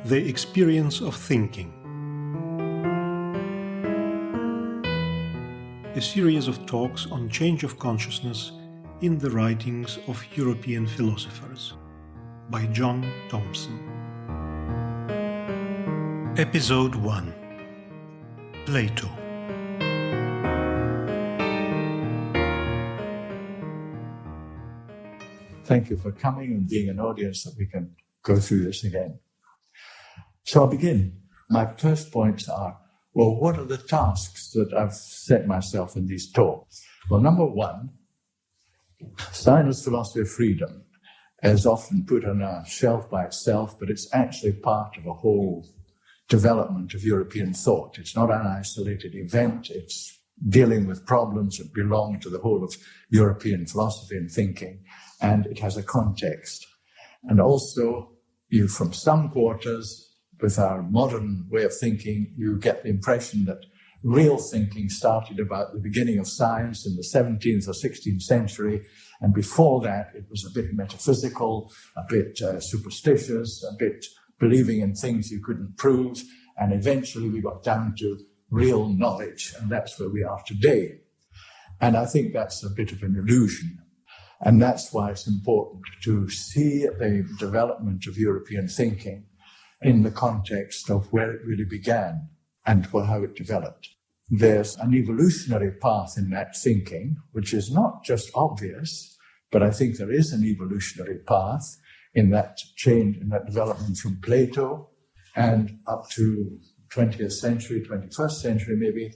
The Experience of Thinking. A series of talks on change of consciousness in the writings of European philosophers by John Thompson. Episode 1. Plato. Thank you for coming and being an audience that we can go through this again. So I'll begin. My first points are, well, what are the tasks that I've set myself in these talks? Well, number one, Steiner's philosophy of freedom is often put on a shelf by itself, but it's actually part of a whole development of European thought. It's not an isolated event. It's dealing with problems that belong to the whole of European philosophy and thinking, and it has a context. And also, from some quarters, with our modern way of thinking, you get the impression that real thinking started about the beginning of science in the 17th or 16th century, and before that it was a bit metaphysical, a bit superstitious, a bit believing in things you couldn't prove, and eventually we got down to real knowledge, and that's where we are today. And I think that's a bit of an illusion, and that's why it's important to see the development of European thinking in the context of where it really began and how it developed. There's an evolutionary path in that thinking, which is not just obvious, but I think there is an evolutionary path in that change, in that development from Plato and up to 20th century, 21st century maybe,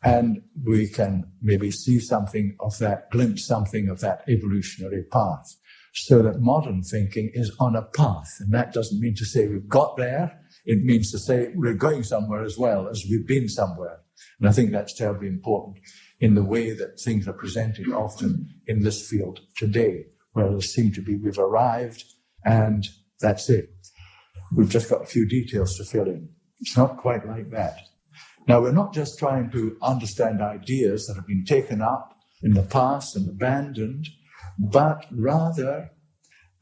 and we can maybe see something of that, glimpse something of that evolutionary path. So that modern thinking is on a path, and that doesn't mean to say we've got there. It means to say we're going somewhere as well as we've been somewhere. And I think that's terribly important in the way that things are presented often in this field today, where there seem to be we've arrived and that's it. We've just got a few details to fill in. It's not quite like that. Now, we're not just trying to understand ideas that have been taken up in the past and abandoned, but rather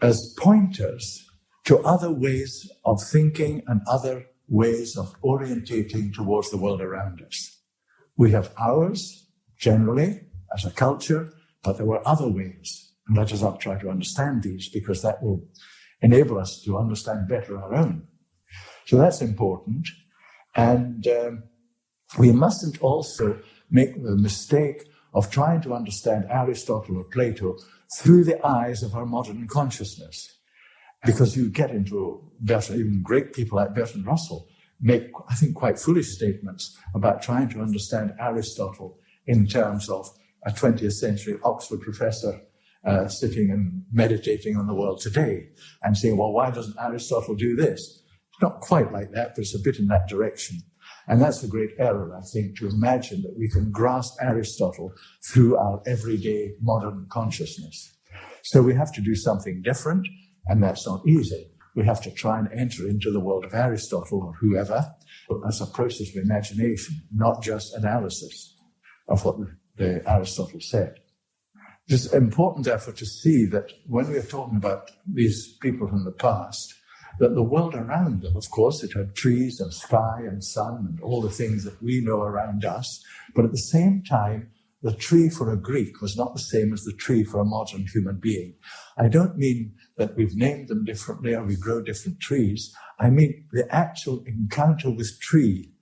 as pointers to other ways of thinking and other ways of orientating towards the world around us. We have ours, generally, as a culture, but there were other ways. And let us not try to understand these, because that will enable us to understand better our own. So that's important. And we mustn't also make the mistake of trying to understand Aristotle or Plato through the eyes of our modern consciousness. Because you get into even great people like Bertrand Russell make, I think, quite foolish statements about trying to understand Aristotle in terms of a 20th century Oxford professor sitting and meditating on the world today and saying, well, why doesn't Aristotle do this? It's not quite like that, but it's a bit in that direction. And that's a great error, I think, to imagine that we can grasp Aristotle through our everyday modern consciousness. So we have to do something different, and that's not easy. We have to try and enter into the world of Aristotle or whoever as a process of imagination, not just analysis of what the Aristotle said. It's important, therefore, to see that when we're talking about these people from the past, that the world around them, of course, it had trees and sky and sun and all the things that we know around us. But at the same time, the tree for a Greek was not the same as the tree for a modern human being. I don't mean that we've named them differently or we grow different trees. I mean the actual encounter with tree,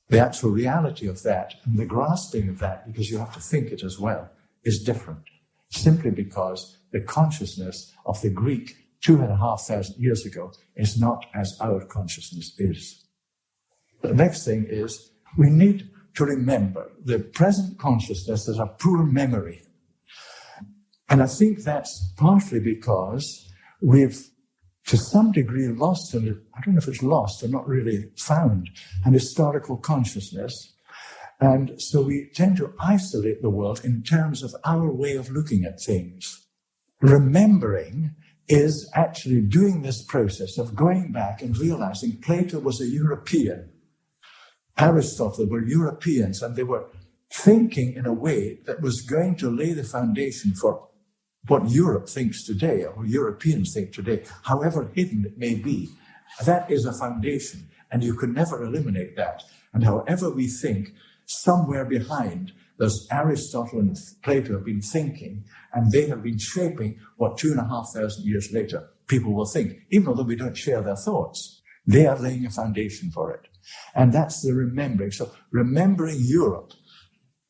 the actual reality of that and the grasping of that, because you have to think it as well, is different. Simply because the consciousness of the Greek 2,500 years ago is not as our consciousness is. The next thing is we need to remember the present consciousness as a poor memory. And I think that's partly because we've, to some degree, lost, and I don't know if it's lost or not really found, an historical consciousness. And so we tend to isolate the world in terms of our way of looking at things. Remembering is actually doing this process of going back and realizing Plato was a European. Aristotle were Europeans, and they were thinking in a way that was going to lay the foundation for what Europe thinks today, or Europeans think today, however hidden it may be. That is a foundation, and you can never eliminate that. And however we think, somewhere behind, there's Aristotle and Plato have been thinking, and they have been shaping what 2,500 years later people will think, even although we don't share their thoughts. They are laying a foundation for it. And that's the remembering. So remembering Europe,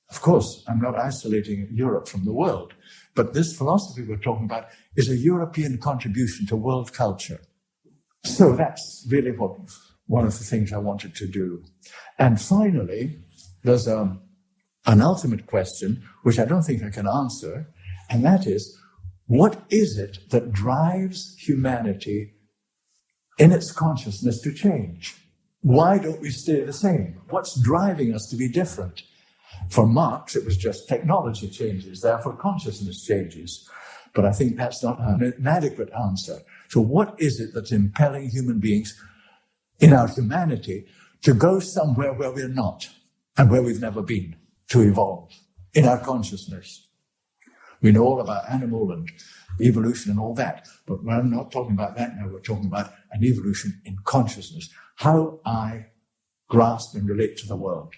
of course, I'm not isolating Europe from the world, but this philosophy we're talking about is a European contribution to world culture. So that's really one of the things I wanted to do. And finally, there's an ultimate question, which I don't think I can answer, and that is, what is it that drives humanity in its consciousness to change? Why don't we stay the same? What's driving us to be different? For Marx, it was just technology changes, therefore consciousness changes. But I think that's not an adequate answer. So what is it that's impelling human beings in our humanity to go somewhere where we're not and where we've never been, to evolve in our consciousness? We know all about animal and evolution and all that, but we're not talking about that now. We're talking about an evolution in consciousness, how I grasp and relate to the world.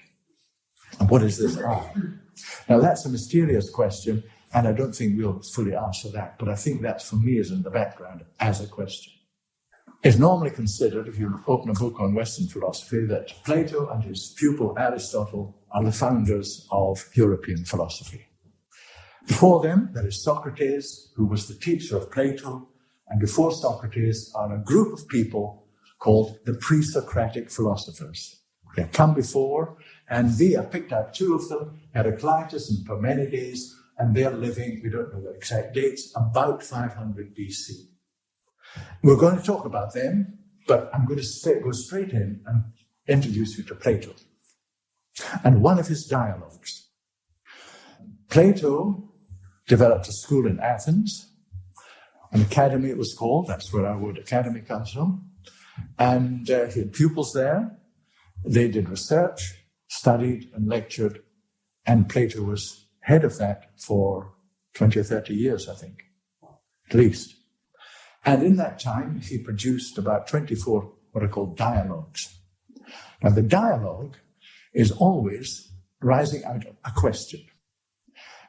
And what is this I? Now, that's a mysterious question, and I don't think we'll fully answer that, but I think that, for me, is in the background as a question. It's normally considered, if you open a book on Western philosophy, that Plato and his pupil Aristotle are the founders of European philosophy. Before them, there is Socrates, who was the teacher of Plato, and before Socrates are a group of people called the pre-Socratic philosophers. They come before, and we have picked out two of them, Heraclitus and Parmenides, and they're living, we don't know the exact dates, about 500 BC. We're going to talk about them, but I'm going to go straight in and introduce you to Plato and one of his dialogues. Plato developed a school in Athens, an academy it was called, that's where our word academy comes from, and he had pupils there. They did research, studied and lectured, and Plato was head of that for 20 or 30 years, I think, at least. And in that time, he produced about 24 what are called dialogues. Now, the dialogue is always rising out of a question.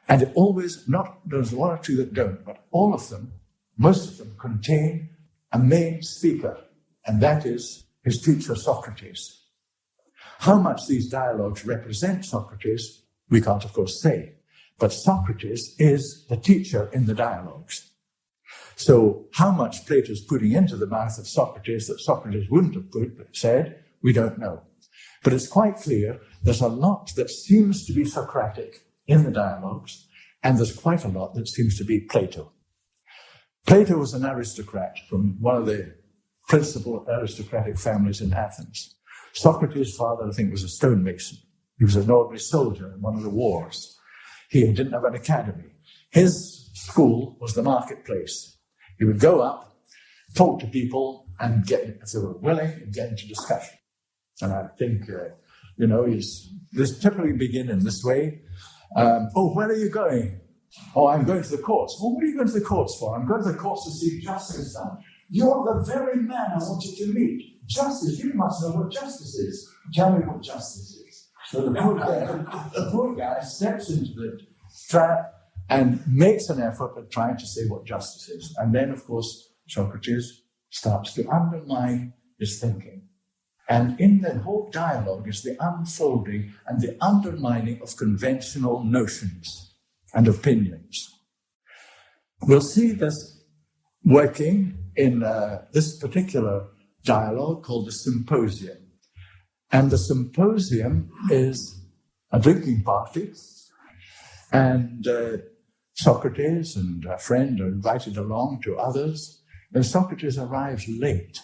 And it always, there's one or two that don't, but all of them, most of them contain a main speaker, and that is his teacher, Socrates. How much these dialogues represent Socrates, we can't, of course, say. But Socrates is the teacher in the dialogues. So how much Plato's putting into the mouth of Socrates that Socrates wouldn't have said, we don't know. But it's quite clear there's a lot that seems to be Socratic in the dialogues, and there's quite a lot that seems to be Plato. Plato was an aristocrat from one of the principal aristocratic families in Athens. Socrates' father, I think, was a stonemason. He was an ordinary soldier in one of the wars. He didn't have an academy. His school was the marketplace. He would go up, talk to people, and if they were willing, get into discussion. And I think, this typically begin in this way. Where are you going? Oh, I'm going to the courts. Well, what are you going to the courts for? I'm going to the courts to see justice done. You're the very man I wanted to meet. Justice, you must know what justice is. Tell me what justice is. So the poor guy steps into the trap and makes an effort at trying to say what justice is. And then, of course, Socrates starts to undermine his thinking. And in the whole dialogue is the unfolding and the undermining of conventional notions and opinions. We'll see this working in this particular dialogue called the Symposium. And the Symposium is a drinking party, and Socrates and a friend are invited along to others, and Socrates arrives late.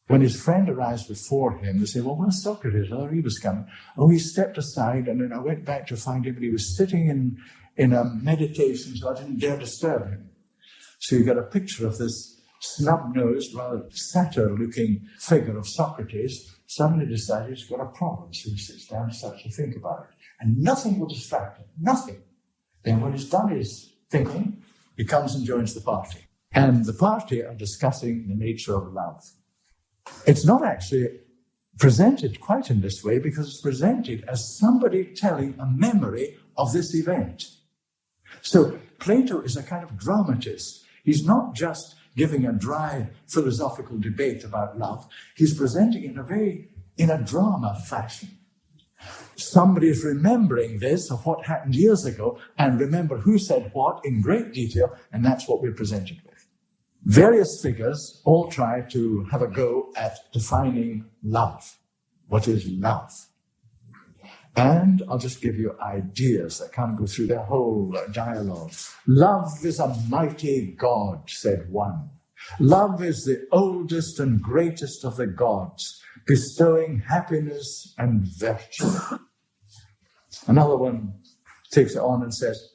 When his friend arrives before him, they say, well, where's Socrates? Oh, he was coming. Oh, he stepped aside, and then I went back to find him, but he was sitting in a meditation, so I didn't dare disturb him. So you get a picture of this snub-nosed, rather satyr-looking figure of Socrates suddenly decided he's got a problem, so he sits down and starts to think about it. And nothing will distract him, nothing. Then when he's done his thinking, he comes and joins the party. And the party are discussing the nature of love. It's not actually presented quite in this way because it's presented as somebody telling a memory of this event. So Plato is a kind of dramatist. He's not just giving a dry philosophical debate about love. He's presenting it in a drama fashion. Somebody is remembering this of what happened years ago and remember who said what in great detail, and that's what we're presented with. Various figures all try to have a go at defining love. What is love? And I'll just give you ideas. I can't go through their whole dialogue. Love is a mighty God, said one. Love is the oldest and greatest of the gods, bestowing happiness and virtue. Another one takes it on and says,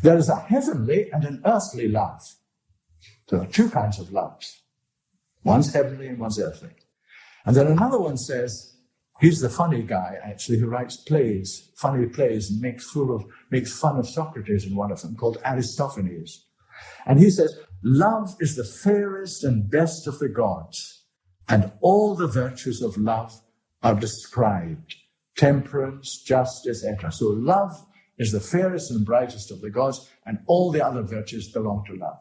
there is a heavenly and an earthly love. There are two kinds of loves. One's heavenly and one's earthly. And then another one says, he's the funny guy, actually, who writes plays, funny plays, and makes fun of Socrates in one of them, called Aristophanes. And he says, love is the fairest and best of the gods, and all the virtues of love are described. Temperance, justice, etc. So love is the fairest and brightest of the gods, and all the other virtues belong to love.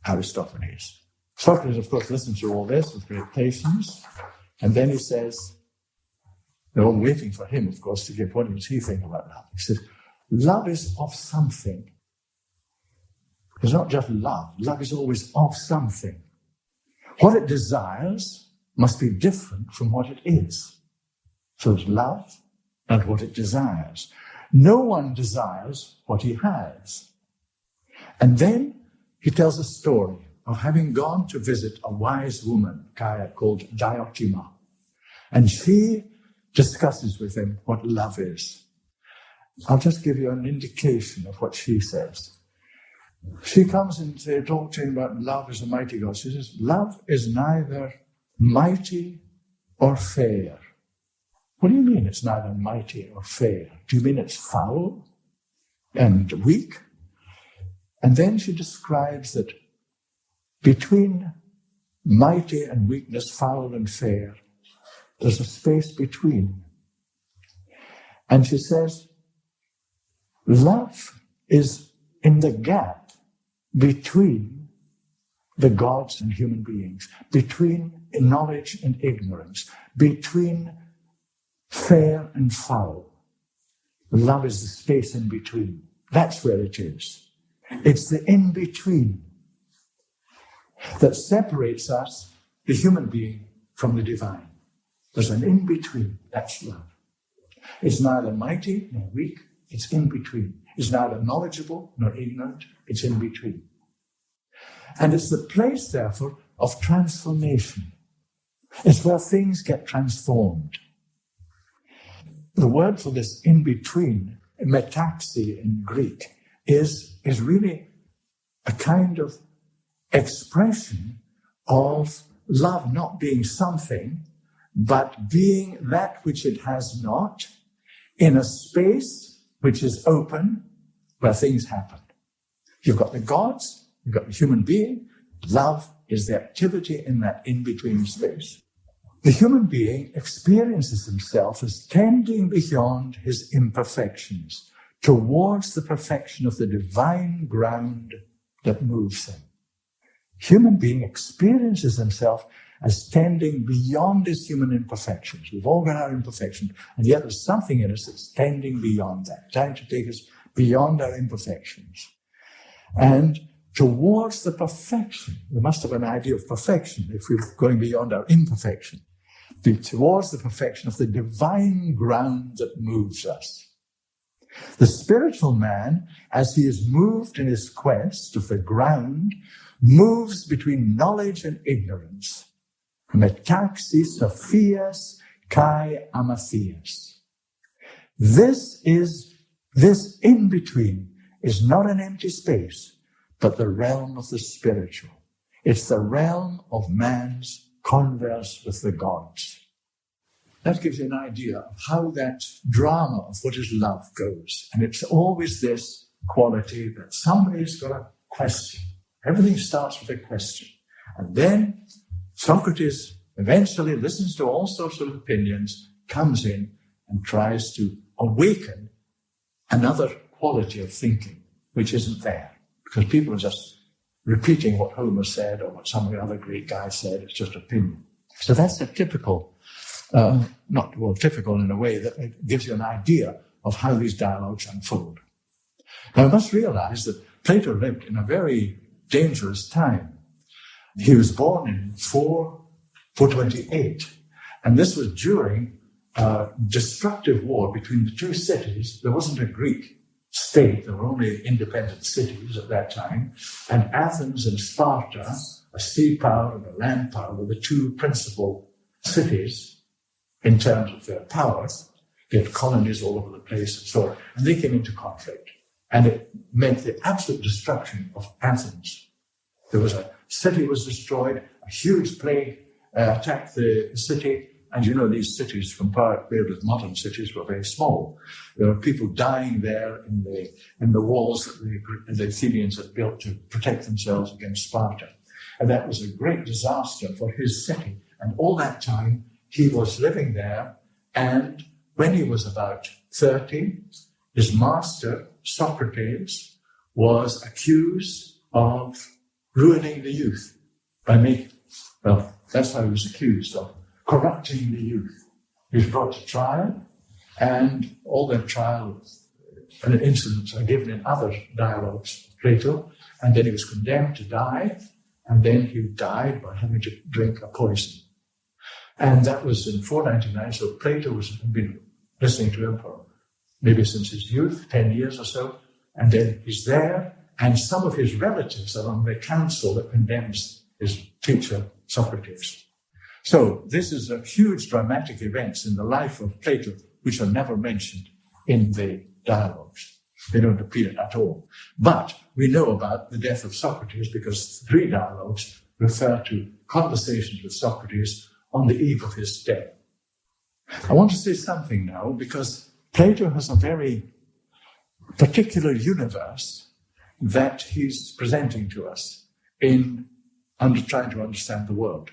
Aristophanes. Socrates, of course, listens to all this with great patience, and then he says, they're all waiting for him, of course, to give what does he think about love. He says, love is of something. It's not just love. Love is always of something. What it desires must be different from what it is. So it's love and what it desires. No one desires what he has. And then he tells a story of having gone to visit a wise woman, called Diotima. And she discusses with him what love is. I'll just give you an indication of what she says. She comes and talks to him about love is a mighty God. She says, love is neither mighty or fair. What do you mean it's neither mighty or fair? Do you mean it's foul and weak? And then she describes that between mighty and weakness, foul and fair, there's a space between. And she says, love is in the gap between the gods and human beings, between knowledge and ignorance, between fair and foul. Love is the space in between. That's where it is. It's the in-between that separates us, the human being, from the divine. There's an in-between. That's love. It's neither mighty nor weak. It's in-between. It's neither knowledgeable nor ignorant. It's in-between. And it's the place, therefore, of transformation. It's where things get transformed. The word for this in-between, metaxi in Greek, is really a kind of expression of love not being something, but being that which it has not, in a space which is open, where things happen. You've got the gods, you've got the human being. Love is the activity in that in-between space. The human being experiences himself as tending beyond his imperfections towards the perfection of the divine ground that moves him. Human being experiences himself as tending beyond his human imperfections. We've all got our imperfections, and yet there's something in us that's tending beyond that, trying to take us beyond our imperfections. And towards the perfection, we must have an idea of perfection if we're going beyond our imperfection, towards the perfection of the divine ground that moves us. The spiritual man, as he is moved in his quest of the ground, moves between knowledge and ignorance. Metaxis Sophias kai amathias. This in-between is not an empty space, but the realm of the spiritual. It's the realm of man's converse with the gods. That gives you an idea of how that drama of what is love goes. And it's always this quality that somebody's got a question. Everything starts with a question. And then Socrates eventually listens to all sorts of opinions, comes in and tries to awaken another quality of thinking, which isn't there. Because people are just repeating what Homer said or what some other great guy said. It's just opinion. So that's a typical, typical in a way that it gives you an idea of how these dialogues unfold. Now, I must realize that Plato lived in a very dangerous time. He was born in 428, and this was during a destructive war between the two cities. There wasn't a Greek state, there were only independent cities at that time, and Athens and Sparta, a sea power and a land power, were the two principal cities in terms of their power. They had colonies all over the place and so on, and they came into conflict. And it meant the absolute destruction of Athens. There was a city was destroyed, a huge plague attacked the city, and you know these cities compared with modern cities were very small. There were people dying there in the walls that the Athenians had built to protect themselves against Sparta. And that was a great disaster for his city. And all that time he was living there, and when he was about 30, his master, Socrates, was accused of ruining the youth by that's how he was accused of corrupting the youth. He was brought to trial, and all their trial and incidents are given in other dialogues of Plato, and then he was condemned to die, and then he died by having to drink a poison. And that was in 499, so Plato had been listening to him for maybe since his youth, 10 years or so, and then he's there, and some of his relatives are on the council that condemns his teacher, Socrates. So this is a huge dramatic events in the life of Plato, which are never mentioned in the dialogues. They don't appear at all. But we know about the death of Socrates because 3 dialogues refer to conversations with Socrates on the eve of his death. I want to say something now because Plato has a very particular universe that he's presenting to us in trying to understand the world.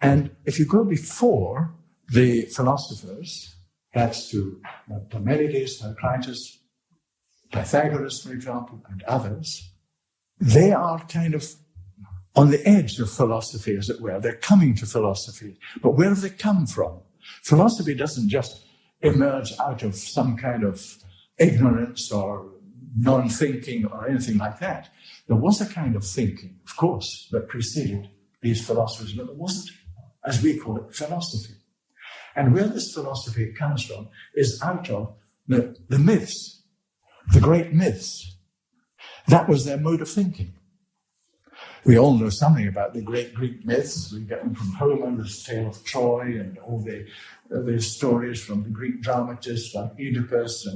And if you go before the philosophers, that's to Parmenides, Socrates, Pythagoras, for example, and others, they are kind of on the edge of philosophy, as it were. They're coming to philosophy. But where have they come from? Philosophy doesn't just emerge out of some kind of ignorance or non-thinking or anything like that. There was a kind of thinking, of course, that preceded these philosophers, but there wasn't, as we call it, philosophy. And where this philosophy comes from is out of the myths, the great myths. That was their mode of thinking. We all know something about the great Greek myths. We get them from Homer's Tale of Troy and all the stories from the Greek dramatists like Oedipus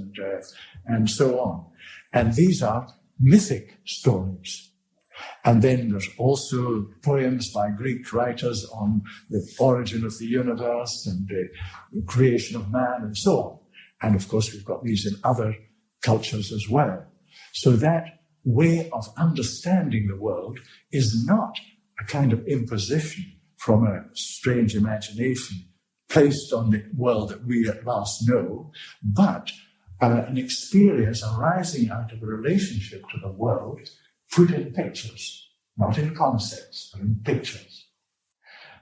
and so on. And these are mythic stories. And then there's also poems by Greek writers on the origin of the universe and the creation of man and so on. And of course, we've got these in other cultures as well. So that way of understanding the world is not a kind of imposition from a strange imagination placed on the world that we at last know, but an experience arising out of a relationship to the world put in pictures, not in concepts, but in pictures.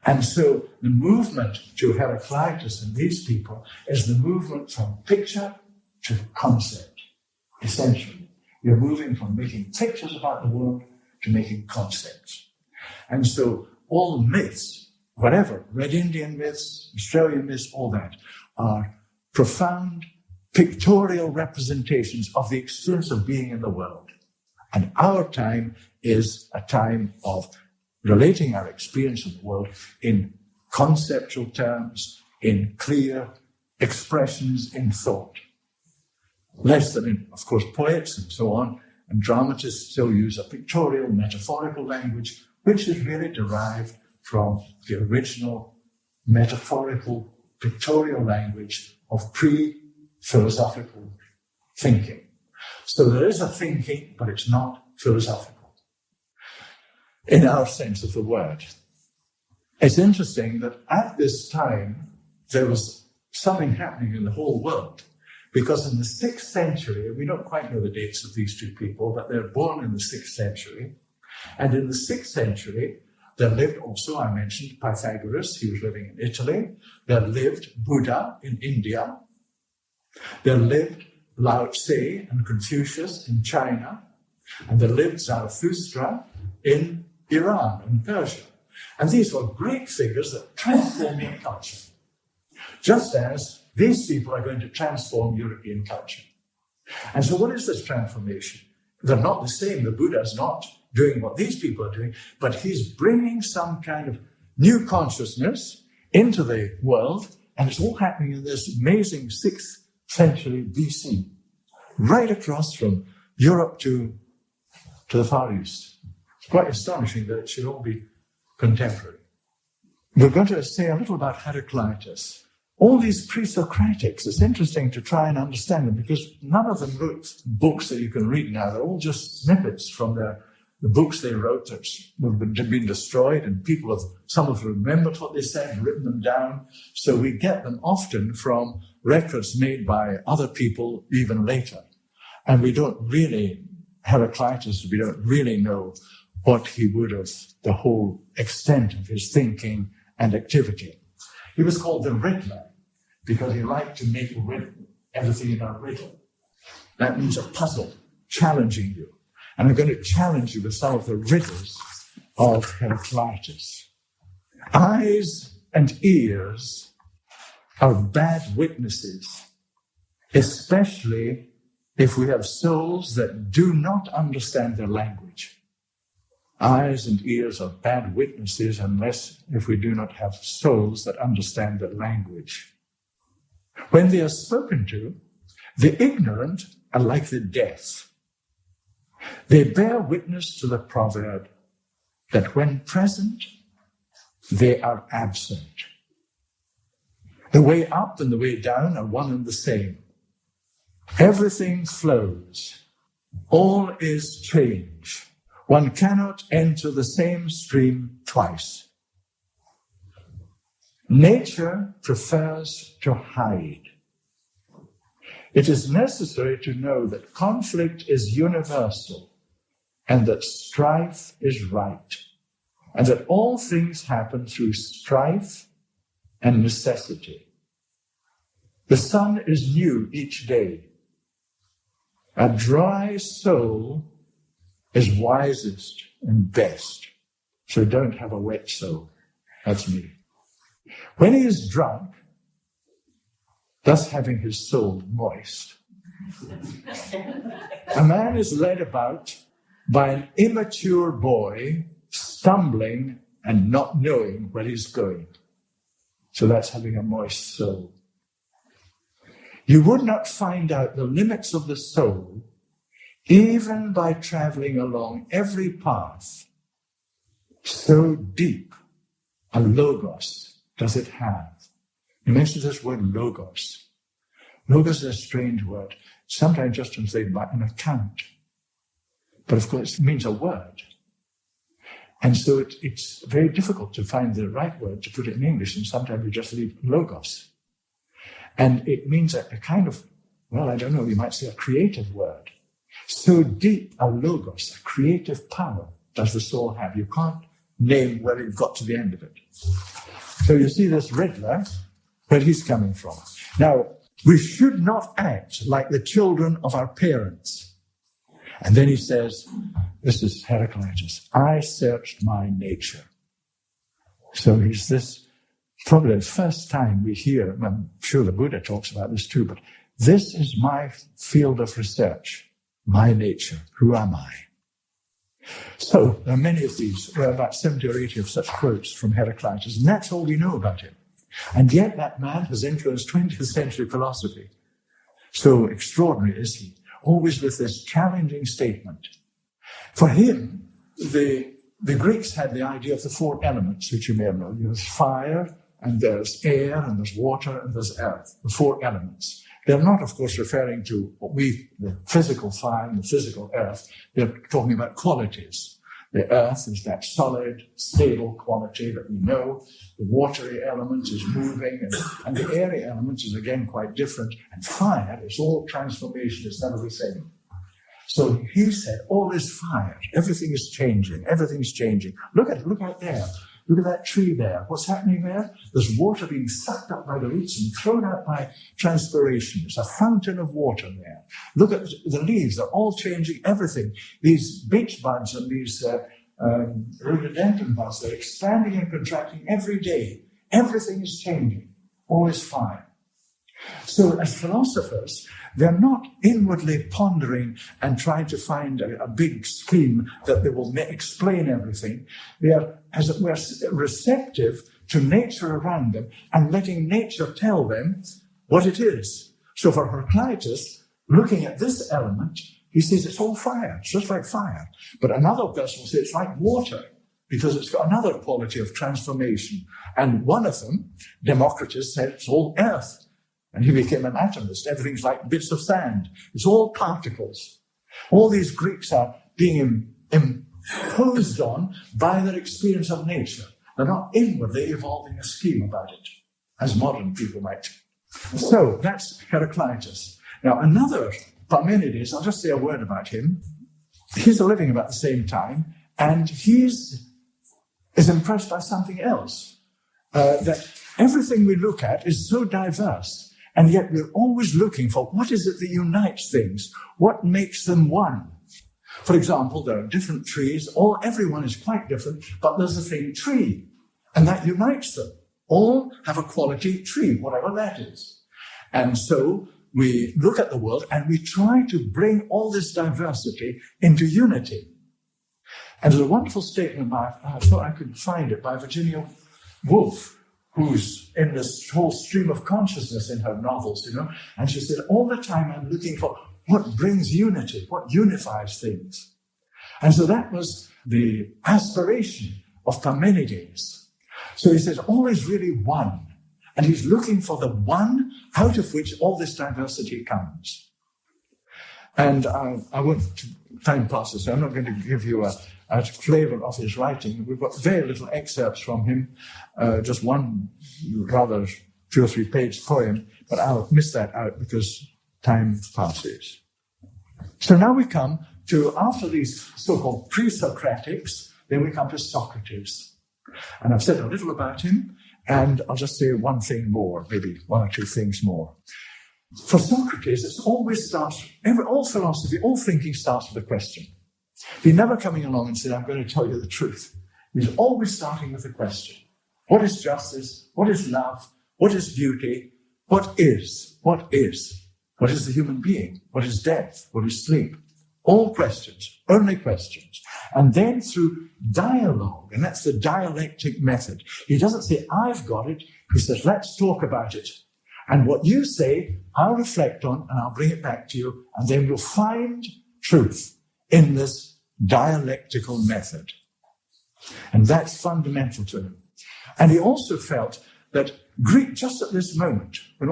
And so the movement to Heraclitus and these people is the movement from picture to concept, essentially. You're moving from making pictures about the world to making concepts. And so all myths, whatever, Red Indian myths, Australian myths, all that, are profound pictorial representations of the experience of being in the world. And our time is a time of relating our experience of the world in conceptual terms, in clear expressions in thought. Less than in, of course, poets and so on, and dramatists still use a pictorial, metaphorical language, which is really derived from the original metaphorical, pictorial language of pre-philosophical thinking. So there is a thinking, but it's not philosophical in our sense of the word. It's interesting that at this time, there was something happening in the whole world. Because in the 6th century, we don't quite know the dates of these two people, but they're born in the 6th century. And in the 6th century, there lived also, I mentioned Pythagoras, he was living in Italy. There lived Buddha in India. There lived Lao Tse and Confucius in China. And there lived Zarathustra in Iran and Persia. And these were great figures that transformed culture. Just as these people are going to transform European culture. And so what is this transformation? They're not the same. The Buddha's not doing what these people are doing, but he's bringing some kind of new consciousness into the world, and it's all happening in this amazing 6th century BC, right across from Europe to the Far East. It's quite astonishing that it should all be contemporary. We're going to say a little about Heraclitus. All these pre-Socratics, it's interesting to try and understand them because none of them wrote books that you can read now. They're all just snippets from the books they wrote that have been destroyed, and some have remembered what they said, written them down. So we get them often from records made by other people even later. And Heraclitus, we don't really know what he would have, the whole extent of his thinking and activity. He was called the Riddler because he liked to make everything in a riddle. That means a puzzle, challenging you. And I'm going to challenge you with some of the riddles of Heraclitus. Eyes and ears are bad witnesses, especially if we have souls that do not understand their language. Eyes and ears are bad witnesses if we do not have souls that understand their language. When they are spoken to, the ignorant are like the deaf. They bear witness to the proverb that when present, they are absent. The way up and the way down are one and the same. Everything flows. All is change. One cannot enter the same stream twice. Nature prefers to hide. It is necessary to know that conflict is universal and that strife is right, and that all things happen through strife and necessity. The sun is new each day. A dry soul is wisest and best. So don't have a wet soul. That's me. When he is drunk, thus having his soul moist, a man is led about by an immature boy stumbling and not knowing where he's going. So that's having a moist soul. You would not find out the limits of the soul even by traveling along every path. So deep a logos does it have. You mentioned this word logos. Logos is a strange word, sometimes just translated by an account. But of course it means a word. And so it's very difficult to find the right word to put it in English, and sometimes we just leave logos. And it means a kind of, well, I don't know, you might say a creative word. So deep a logos, a creative power, does the soul have. You can't name where it got to the end of it. So you see this Riddler, where he's coming from. Now, we should not act like the children of our parents. And then he says, this is Heraclitus, I searched my nature. So he's this, probably the first time we hear, I'm sure the Buddha talks about this too, but this is my field of research, my nature, who am I? So there are many of these, there are about 70 or 80 of such quotes from Heraclitus, and that's all we know about him. And yet that man has influenced 20th century philosophy. So extraordinary is he, always with this challenging statement. For him, the Greeks had the idea of the four elements, which you may have known. There's fire, and there's air, and there's water, and there's earth, the four elements. They're not, of course, referring to the physical fire and the physical earth. They're talking about qualities. The earth is that solid, stable quality that we know. The watery element is moving, and the airy element is again quite different. And fire is all transformation, it's never the same. So he said, all is fire. Everything is changing. Everything's changing. Look out there. Look at that tree there. What's happening there? There's water being sucked up by the roots and thrown out by transpiration. It's a fountain of water there. Look at the leaves. They're all changing everything. These beech buds and these rhododendron buds, they're expanding and contracting every day. Everything is changing. All is fine. So as philosophers, they're not inwardly pondering and trying to find a big scheme that they will explain everything. They are, as it were, receptive to nature around them and letting nature tell them what it is. So for Heraclitus, looking at this element, he says it's all fire. It's just like fire. But another person will say it's like water, because it's got another quality of transformation. And one of them, Democritus, said it's all earth. And he became an atomist. Everything's like bits of sand. It's all particles. All these Greeks are being imposed on by their experience of nature. They're not inwardly evolving a scheme about it, as modern people might. So that's Heraclitus. Now another, Parmenides, I'll just say a word about him. He's living about the same time, and is impressed by something else. That everything we look at is so diverse. And yet we're always looking for what is it that unites things? What makes them one? For example, there are different trees. Everyone is quite different, but there's the same tree. And that unites them. All have a quality tree, whatever that is. And so we look at the world and we try to bring all this diversity into unity. And there's a wonderful statement I thought I could find it, by Virginia Woolf, who's in this whole stream of consciousness in her novels, and she said, all the time I'm looking for what brings unity, what unifies things. And so that was the aspiration of Parmenides. So he says, all is really one. And he's looking for the one out of which all this diversity comes. And I won't, time passes, so I'm not going to give you a flavor of his writing. We've got very little excerpts from him, just one rather 2 or 3 page poem, but I'll miss that out because time passes. So now we come to, after these so-called pre-Socratics, then we come to Socrates. And I've said a little about him, and I'll just say one thing more, maybe 1 or 2 things more. For Socrates, it always starts, all philosophy, all thinking starts with a question. He's never coming along and saying, I'm going to tell you the truth. He's always starting with a question. What is justice? What is love? What is beauty? What is? What is? What is the human being? What is death? What is sleep? All questions, only questions. And then through dialogue, and that's the dialectic method. He doesn't say, I've got it. He says, let's talk about it. And what you say, I'll reflect on, and I'll bring it back to you, and then we'll find truth in this dialectical method. And that's fundamental to him. And he also felt that Greek, just at this moment, when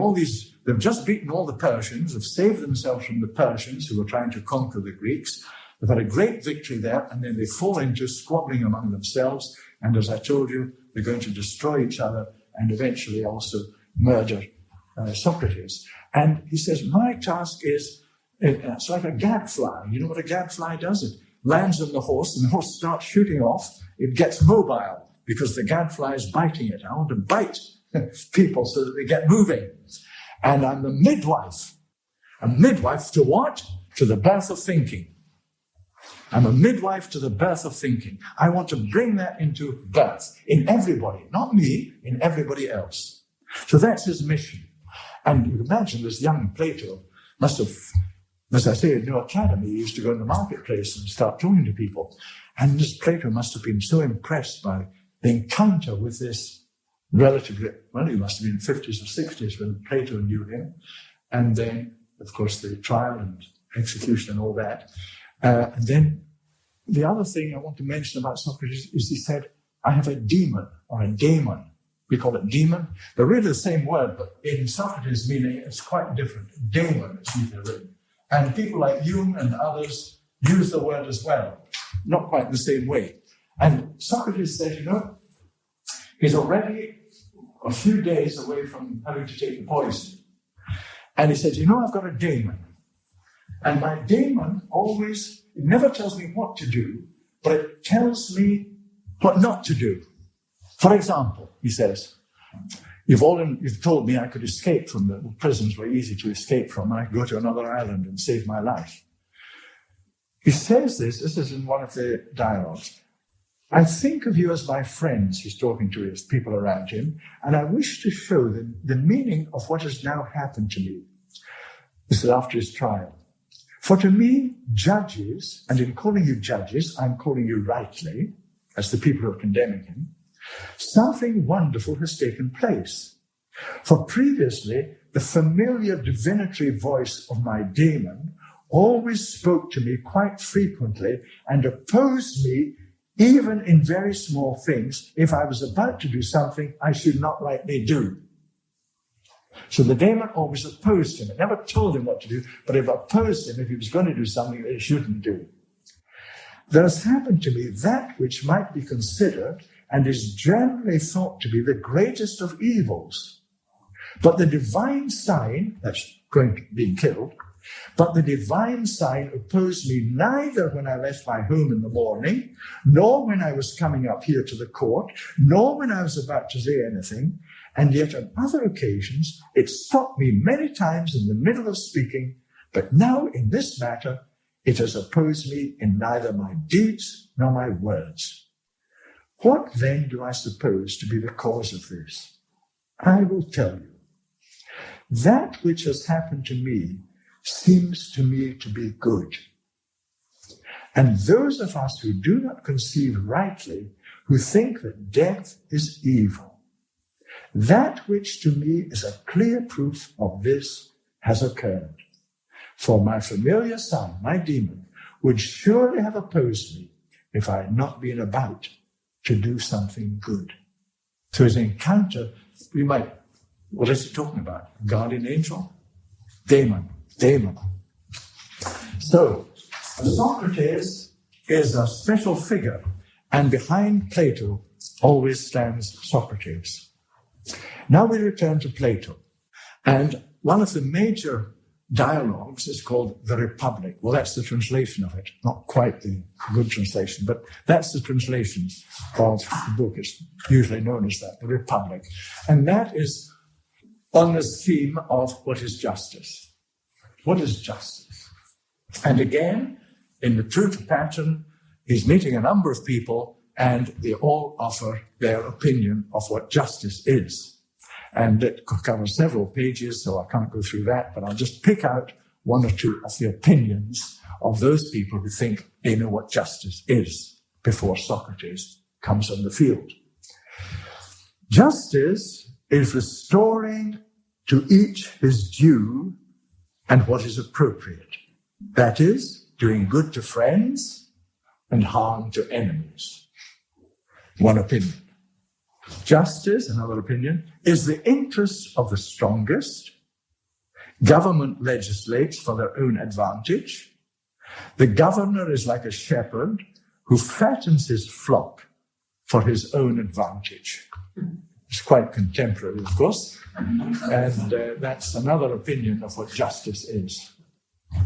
they've just beaten all the Persians, have saved themselves from the Persians who were trying to conquer the Greeks, they've had a great victory there, and then they fall into squabbling among themselves, and as I told you, they're going to destroy each other and eventually also murder Socrates. And he says, my task is, it's like a gadfly. You know what a gadfly does? It lands on the horse, and the horse starts shooting off. It gets mobile because the gadfly is biting it. I want to bite people so that they get moving. And I'm the midwife. A midwife to what? To the birth of thinking. I'm a midwife to the birth of thinking. I want to bring that into birth in everybody, not me, in everybody else. So that's his mission. And you imagine this young Plato must have, as I say, in no academy, he used to go in the marketplace and start talking to people. And this Plato must have been so impressed by the encounter with this relatively, well, he must have been in the 50s or 60s when Plato knew him. And then, of course, the trial and execution and all that. And then the other thing I want to mention about Socrates is he said, I have a demon or a daemon. We call it demon. They're really the same word, but in Socrates' meaning, it's quite different. Daemon is usually written. And people like Jung and others use the word as well, not quite the same way. And Socrates says, he's already a few days away from having to take the poison. And he says, I've got a daemon. And my daemon always, it never tells me what to do, but it tells me what not to do. For example, he says, you've told me I could escape from the prisons were easy to escape from, and I could go to another island and save my life. He says this is in one of the dialogues. I think of you as my friends, he's talking to his people around him, and I wish to show them the meaning of what has now happened to me. This is after his trial. For to me, judges, and in calling you judges, I'm calling you rightly, as the people who are condemning him, something wonderful has taken place. For previously, the familiar divinatory voice of my daemon always spoke to me quite frequently and opposed me even in very small things if I was about to do something I should not likely do. So the daemon always opposed him. It never told him what to do, but it opposed him if he was going to do something that he shouldn't do. There has happened to me that which might be considered and is generally thought to be the greatest of evils. But the divine sign, that's being killed, but the divine sign opposed me neither when I left my home in the morning, nor when I was coming up here to the court, nor when I was about to say anything, and yet on other occasions it stopped me many times in the middle of speaking, but now in this matter it has opposed me in neither my deeds nor my words. What then do I suppose to be the cause of this? I will tell you. That which has happened to me seems to me to be good. And those of us who do not conceive rightly, who think that death is evil, that which to me is a clear proof of this has occurred. For my familiar son, my demon, would surely have opposed me if I had not been about to do something good. So his encounter, what is he talking about? Guardian angel? Daemon. So, Socrates is a special figure, and behind Plato always stands Socrates. Now we return to Plato, and one of the major dialogues is called The Republic. Well, that's the translation of it, not quite the good translation, but that's the translation of the book. It's usually known as that, The Republic. And that is on this theme of what is justice. What is justice? And again, in the true pattern, he's meeting a number of people and they all offer their opinion of what justice is. And it covers several pages, so I can't go through that, but I'll just pick out one or two of the opinions of those people who think they know what justice is before Socrates comes on the field. Justice is restoring to each his due and what is appropriate. That is, doing good to friends and harm to enemies. One opinion. Justice, another opinion, is the interest of the strongest. Government legislates for their own advantage. The governor is like a shepherd who fattens his flock for his own advantage. It's quite contemporary, of course, and that's another opinion of what justice is.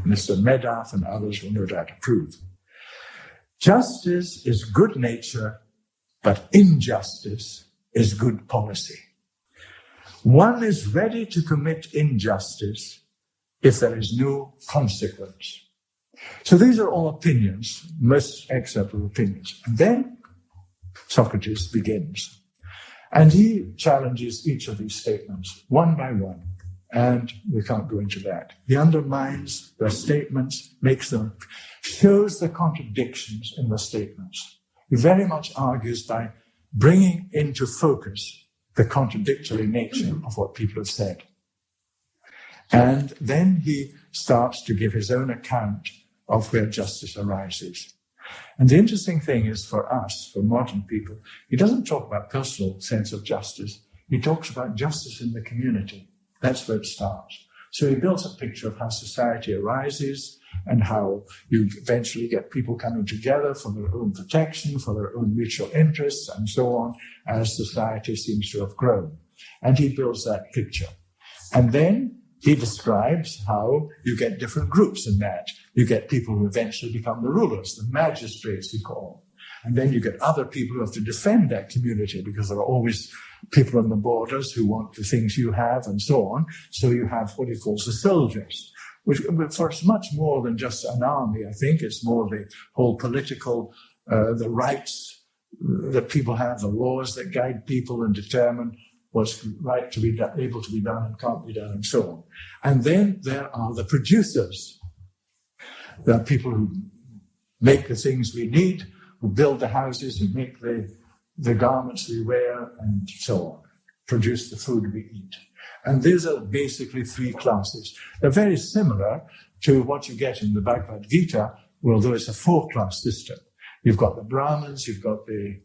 Mr. Medath and others will no doubt approve. Justice is good nature, but injustice is good policy. One is ready to commit injustice if there is no consequence. So these are all opinions, most acceptable opinions. And then Socrates begins. And he challenges each of these statements one by one. And we can't go into that. He undermines their statements, shows the contradictions in the statements. He very much argues by bringing into focus the contradictory nature of what people have said. And then he starts to give his own account of where justice arises. And the interesting thing is for us, for modern people, he doesn't talk about personal sense of justice. He talks about justice in the community. That's where it starts. So he builds a picture of how society arises and how you eventually get people coming together for their own protection, for their own mutual interests, and so on, as society seems to have grown. And he builds that picture. And then he describes how you get different groups in that. You get people who eventually become the rulers, the magistrates, he calls them. And then you get other people who have to defend that community, because there are always people on the borders who want the things you have and so on. So you have what he calls the soldiers, which for it's much more than just an army, I think. It's more the whole political, the rights that people have, the laws that guide people and determine what's right to be able to be done and can't be done and so on. And then there are the producers. There are people who make the things we need, who build the houses, who make the garments we wear, and so on, produce the food we eat. And these are basically three classes. They're very similar to what you get in the Bhagavad Gita, although it's a four-class system. You've got the Brahmins, you've got the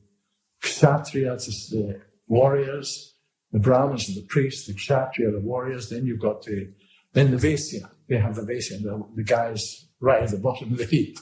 Kshatriyas, the warriors, the Brahmins are the priests, the Kshatriya are the warriors, then you've got the Vaisya. They have the Vaisya, the guys right at the bottom of the heap.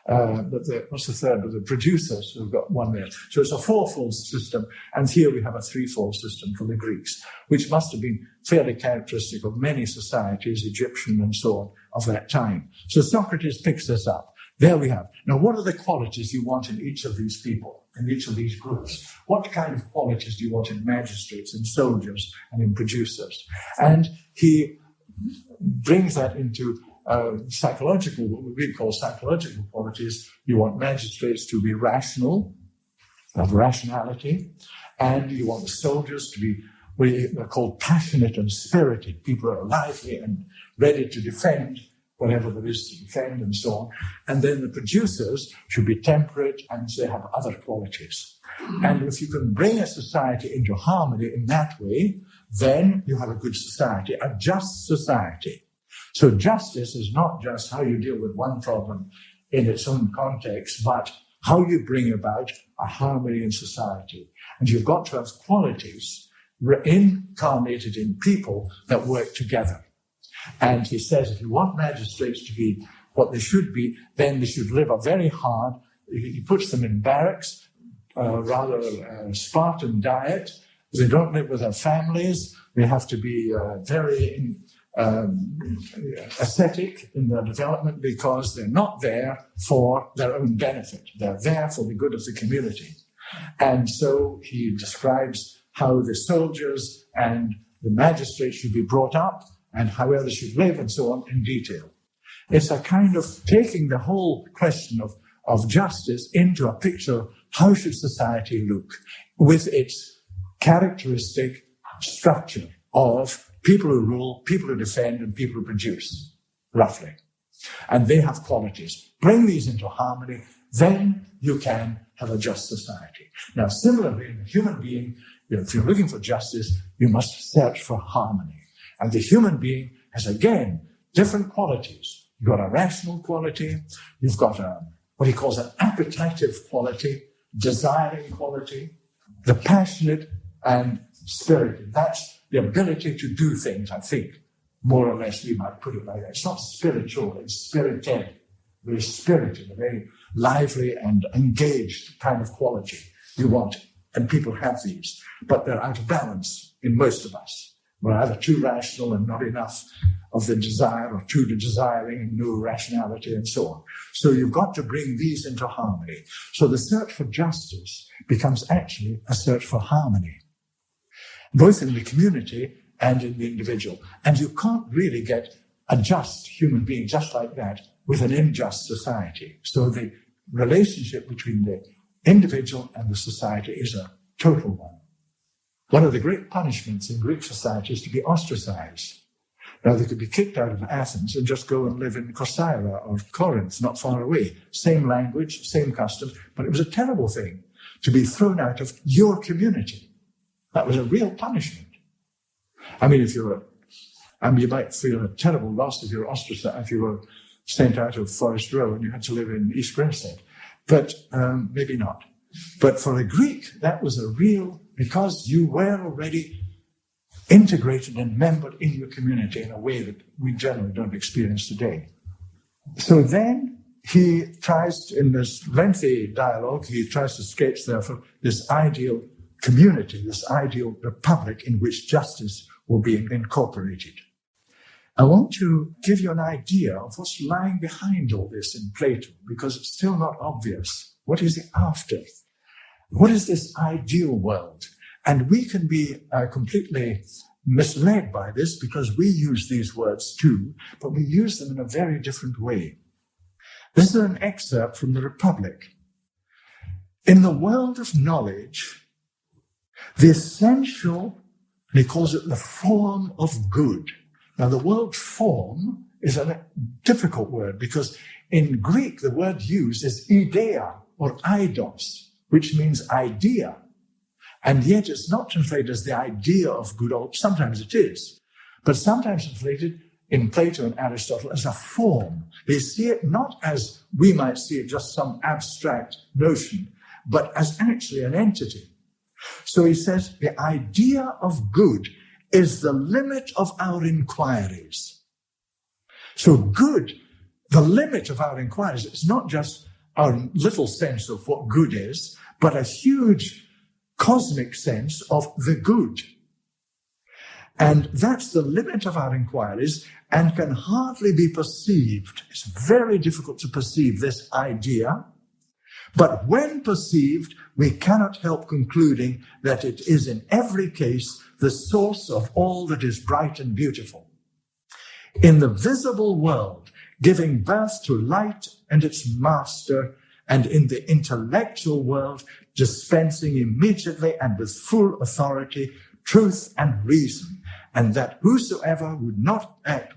What's the third? The producers who've got one there. So it's a fourfold system, and here we have a threefold system for the Greeks, which must have been fairly characteristic of many societies, Egyptian and so on, of that time. So Socrates picks this up. There we have. Now, what are the qualities you want in each of these people, in each of these groups? What kind of qualities do you want in magistrates, in soldiers, and in producers? And he brings that into psychological, what we call psychological qualities. You want magistrates to be rational, have rationality, and you want the soldiers to be what are called passionate and spirited. People are lively and ready to defend whatever there is to defend and so on. And then the producers should be temperate and they have other qualities. And if you can bring a society into harmony in that way, then you have a good society, a just society. So justice is not just how you deal with one problem in its own context, but how you bring about a harmony in society. And you've got to have qualities incarnated in people that work together. And he says, if you want magistrates to be what they should be, then they should live a very hard, he puts them in barracks, rather Spartan diet. They don't live with their families. They have to be very ascetic in their development, because they're not there for their own benefit. They're there for the good of the community. And so he describes how the soldiers and the magistrates should be brought up and how they should live and so on in detail. It's a kind of taking the whole question of justice into a picture of how should society look with its characteristic structure of people who rule, people who defend, and people who produce, roughly. And they have qualities. Bring these into harmony, then you can have a just society. Now, similarly, in a human being, if you're looking for justice, you must search for harmony. And the human being has, again, different qualities. You've got a rational quality, you've got what he calls an appetitive quality, desiring quality, the passionate and spirited. That's the ability to do things, I think, more or less we might put it like that. It's not spiritual, it's spirited, very spirited, a very lively and engaged kind of quality you want. And people have these, but they're out of balance in most of us. We're either too rational and not enough of the desire, or too desiring and no rationality and so on. So you've got to bring these into harmony. So the search for justice becomes actually a search for harmony, both in the community and in the individual. And you can't really get a just human being just like that with an unjust society. So the relationship between the individual and the society is a total one. One of the great punishments in Greek society is to be ostracized. Now, they could be kicked out of Athens and just go and live in Corcyra or Corinth, not far away. Same language, same customs, but it was a terrible thing to be thrown out of your community. That was a real punishment. I mean, you might feel a terrible loss if you're ostracized, if you were sent out of Forest Row and you had to live in East Grinstead. But maybe not. But for a Greek, that was a real, because you were already integrated and membered in your community in a way that we generally don't experience today. So then he tries, in this lengthy dialogue, he tries to sketch, therefore, this ideal community, this ideal republic in which justice will be incorporated. I want to give you an idea of what's lying behind all this in Plato, because it's still not obvious. What is he after? What is this ideal world? And we can be completely misled by this because we use these words too, but we use them in a very different way. This is an excerpt from the Republic. In the world of knowledge, the essential, and he calls it the form of good. Now, the word form is a difficult word because in Greek, the word used is idea or eidos, which means idea. And yet it's not translated as the idea of good, or sometimes it is, but sometimes translated in Plato and Aristotle as a form. They see it not as we might see it, just some abstract notion, but as actually an entity. So he says the idea of good is the limit of our inquiries. So good, the limit of our inquiries, is not just our little sense of what good is, but a huge cosmic sense of the good. And that's the limit of our inquiries and can hardly be perceived. It's very difficult to perceive this idea, but when perceived, we cannot help concluding that it is in every case the source of all that is bright and beautiful. In the visible world, giving birth to light and its master, and in the intellectual world, dispensing immediately and with full authority truth and reason, and that whosoever would act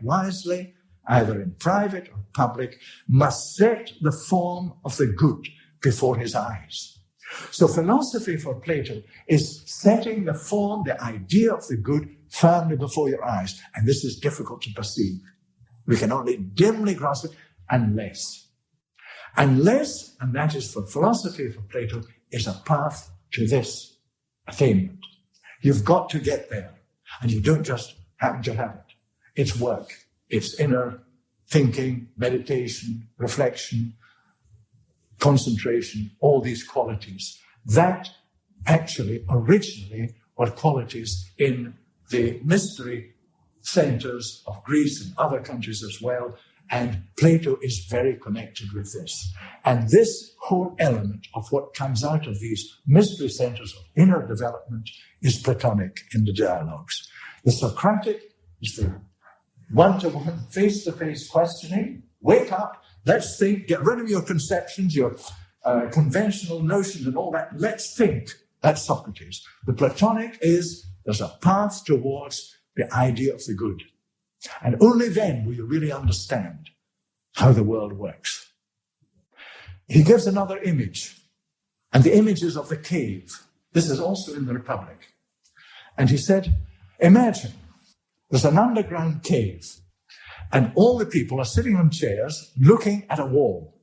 wisely, either in private or public, must set the form of the good before his eyes. So philosophy for Plato is setting the form, the idea of the good firmly before your eyes. And this is difficult to perceive. We can only dimly grasp it unless, and that is for philosophy for Plato, is a path to this attainment. You've got to get there. And you don't just happen to have it. It's work. It's inner thinking, meditation, reflection, concentration, all these qualities. That actually originally were qualities in the mystery centers of Greece and other countries as well. And Plato is very connected with this. And this whole element of what comes out of these mystery centers of inner development is Platonic in the dialogues. The Socratic is the one-to-one, face-to-face questioning. Wake up, let's think, get rid of your conceptions, your conventional notions and all that. Let's think. That's Socrates. The Platonic is there's a path towards the idea of the good. And only then will you really understand how the world works. He gives another image, and the image is of the cave. This is also in the Republic. And he said, imagine there's an underground cave, and all the people are sitting on chairs looking at a wall.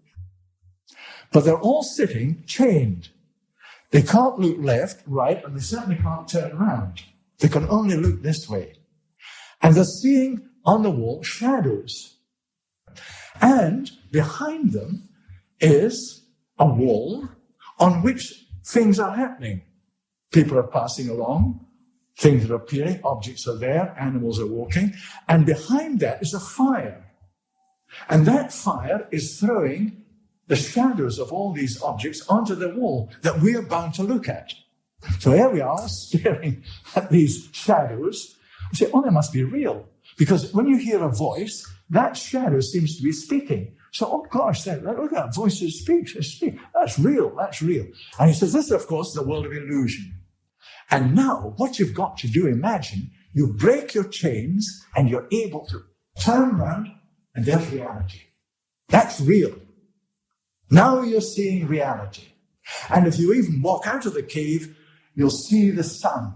But they're all sitting chained. They can't look left, right, and they certainly can't turn around. They can only look this way. And they're seeing on the wall shadows. And behind them is a wall on which things are happening. People are passing along, things are appearing, objects are there, animals are walking, and behind that is a fire. And that fire is throwing the shadows of all these objects onto the wall that we are bound to look at. So here we are staring at these shadows and say, oh, they must be real. Because when you hear a voice, that shadow seems to be speaking. So, oh gosh, look at that voice, it speaks. That's real, that's real. And he says, this is, of course, the world of illusion. And now, what you've got to do, imagine, you break your chains and you're able to turn around and there's reality. That's real. Now you're seeing reality. And if you even walk out of the cave, you'll see the sun,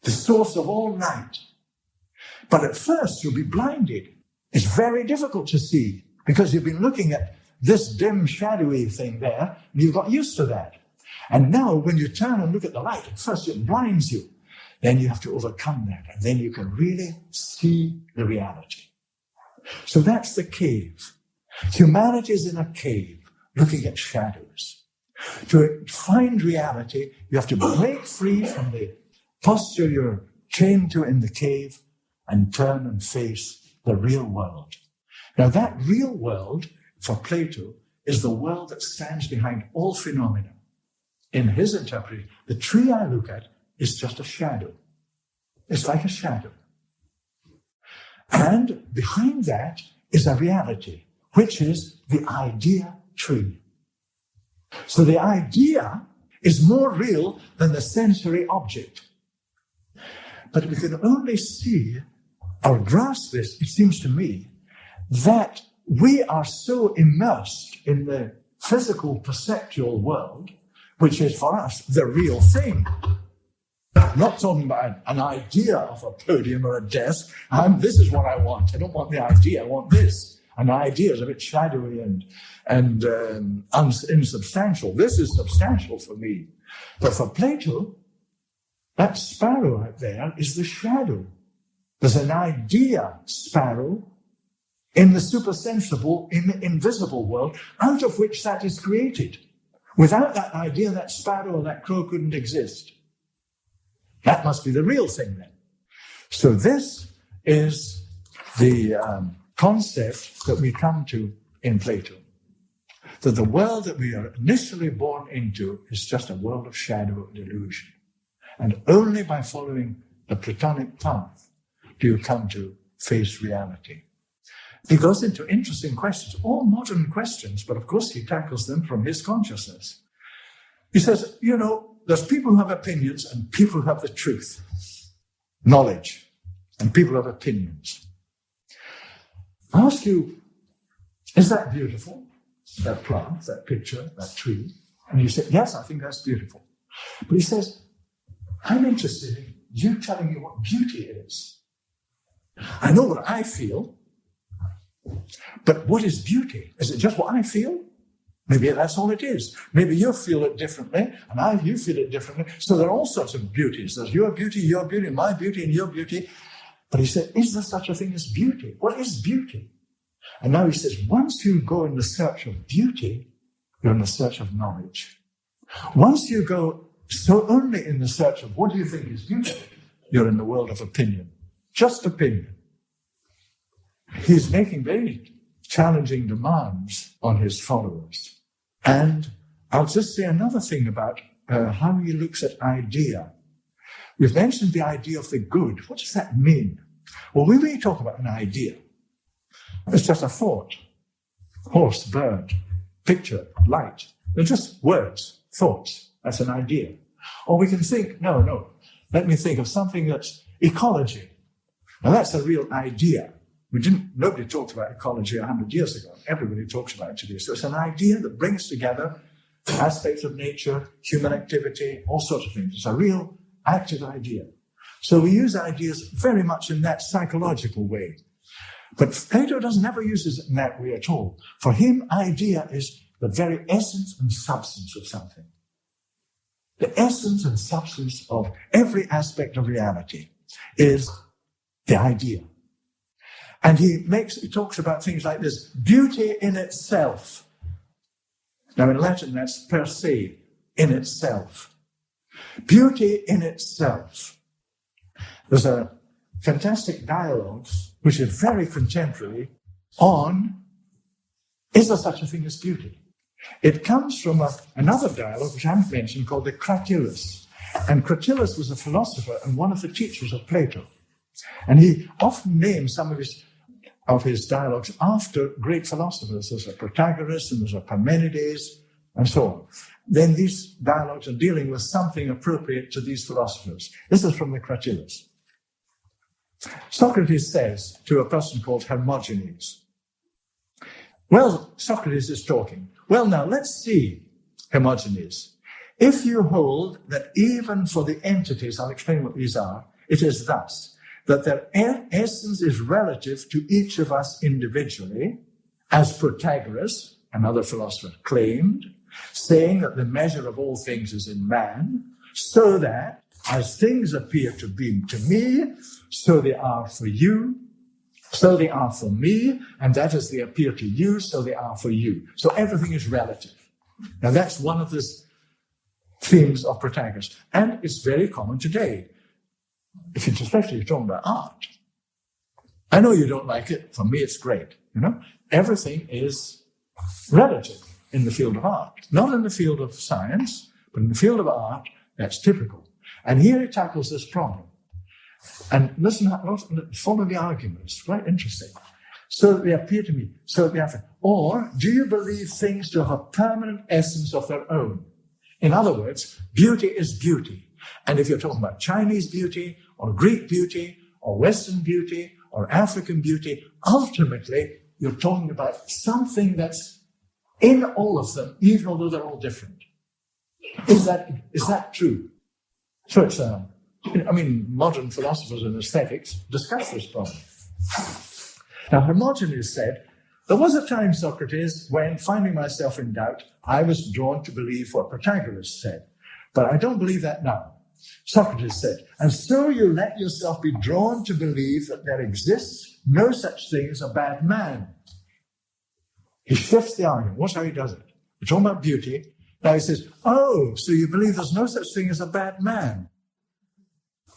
the source of all light. But at first, you'll be blinded. It's very difficult to see because you've been looking at this dim, shadowy thing there, and you've got used to that. And now, when you turn and look at the light, at first it blinds you. Then you have to overcome that, and then you can really see the reality. So that's the cave. Humanity is in a cave, looking at shadows. To find reality, you have to break free from the posture you're chained to in the cave and turn and face the real world. Now, that real world, for Plato, is the world that stands behind all phenomena. In his interpretation, the tree I look at is just a shadow. It's like a shadow. And behind that is a reality, which is the idea tree. So the idea is more real than the sensory object. But we can only see or grasp this, it seems to me, that we are so immersed in the physical perceptual world, which is for us the real thing. I'm not talking about an idea of a podium or a desk. This is what I want. I don't want the idea, I want this. An idea is a bit shadowy and insubstantial. This is substantial for me. But for Plato, that sparrow out there is the shadow. There's an idea sparrow in the supersensible, in the invisible world, out of which that is created. Without that idea, that sparrow or that crow couldn't exist. That must be the real thing then. So this is the concept that we come to in Plato. That the world that we are initially born into is just a world of shadow and illusion. And only by following the Platonic path do you come to face reality. He goes into interesting questions, all modern questions, but of course he tackles them from his consciousness. He says, there's people who have opinions and people who have the truth, knowledge, and people who have opinions. I ask you, is that beautiful? That plant, that picture, that tree? And you say, yes, I think that's beautiful. But he says, I'm interested in you telling me what beauty is. I know what I feel, but what is beauty? Is it just what I feel? Maybe that's all it is. Maybe you feel it differently, and you feel it differently. So there are all sorts of beauties. There's your beauty, my beauty, and your beauty. But he said, is there such a thing as beauty? What is beauty? And now he says, once you go in the search of beauty, you're in the search of knowledge. Once you go so only in the search of what do you think is beautiful, you're in the world of opinion. Just opinion. He's making very challenging demands on his followers. And I'll just say another thing about how he looks at idea. We've mentioned the idea of the good. What does that mean? Well, when we talk about an idea, it's just a thought. Horse, bird, picture, light. They're just words, thoughts. That's an idea. Or we can think, no, let me think of something that's ecology. Now that's a real idea. Nobody talked about ecology 100 years ago. Everybody talks about it today. So it's an idea that brings together aspects of nature, human activity, all sorts of things. It's a real active idea. So we use ideas very much in that psychological way. But Plato doesn't ever use it in that way at all. For him, idea is the very essence and substance of something. The essence and substance of every aspect of reality is the idea. And he talks about things like this, beauty in itself. Now in Latin, that's per se, in itself. Beauty in itself. There's a fantastic dialogue, which is very contemporary, on, is there such a thing as beauty? It comes from another dialogue, which I haven't mentioned, called the Cratylus. And Cratylus was a philosopher and one of the teachers of Plato. And he often names some of his dialogues after great philosophers. There's a Protagoras and there's a Parmenides and so on. Then these dialogues are dealing with something appropriate to these philosophers. This is from the Cratylus. Socrates says to a person called Hermogenes, well, Socrates is talking. Well, now let's see, Hermogenes. If you hold that even for the entities, I'll explain what these are, it is thus, that their essence is relative to each of us individually, as Protagoras, another philosopher, claimed, saying that the measure of all things is in man, so that as things appear to be to me, so they are for you, So they are for me, and that as they appear to you, so they are for you. So everything is relative. Now that's one of the themes of Protagoras. And it's very common today. Especially if you're talking about art. I know you don't like it. For me, it's great. Everything is relative in the field of art. Not in the field of science, but in the field of art, that's typical. And here he tackles this problem. And listen, follow the argument. It's quite interesting. So they appear to me. So they have, or do you believe things to have a permanent essence of their own? In other words, beauty is beauty. And if you're talking about Chinese beauty, or Greek beauty, or Western beauty, or African beauty, ultimately, you're talking about something that's in all of them, even although they're all different. Is that true? So it's, modern philosophers and aesthetics discuss this problem. Now, Hermogenes said, there was a time, Socrates, when, finding myself in doubt, I was drawn to believe what Protagoras said. But I don't believe that now. Socrates said, and so you let yourself be drawn to believe that there exists no such thing as a bad man. He shifts the argument. Watch how he does it. We're talking about beauty. Now he says, oh, so you believe there's no such thing as a bad man?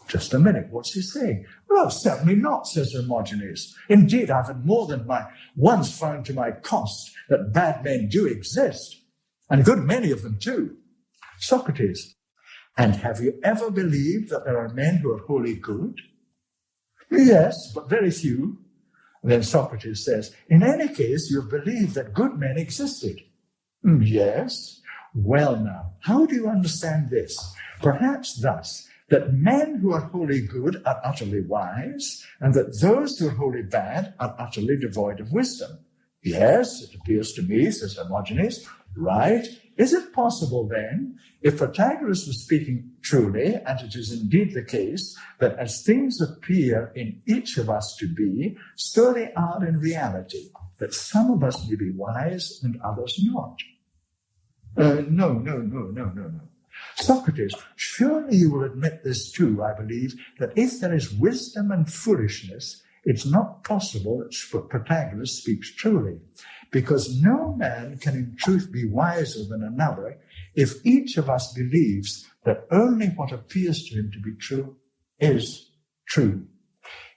Just a minute, what's he saying? Well, certainly not, says Hermogenes. Indeed, I've had more than once found to my cost that bad men do exist, and a good many of them too. Socrates, and have you ever believed that there are men who are wholly good? Yes, but very few. And then Socrates says, in any case, you've believed that good men existed. Yes. Well now, how do you understand this? Perhaps thus, that men who are wholly good are utterly wise, and that those who are wholly bad are utterly devoid of wisdom. Yes, it appears to me, says Hermogenes, right? Is it possible then, if Protagoras was speaking truly, and it is indeed the case, that as things appear in each of us to be, so they are in reality, that some of us may be wise and others not? No. Socrates, surely you will admit this too, I believe, that if there is wisdom and foolishness, it's not possible that Protagoras speaks truly, because no man can in truth be wiser than another if each of us believes that only what appears to him to be true is true.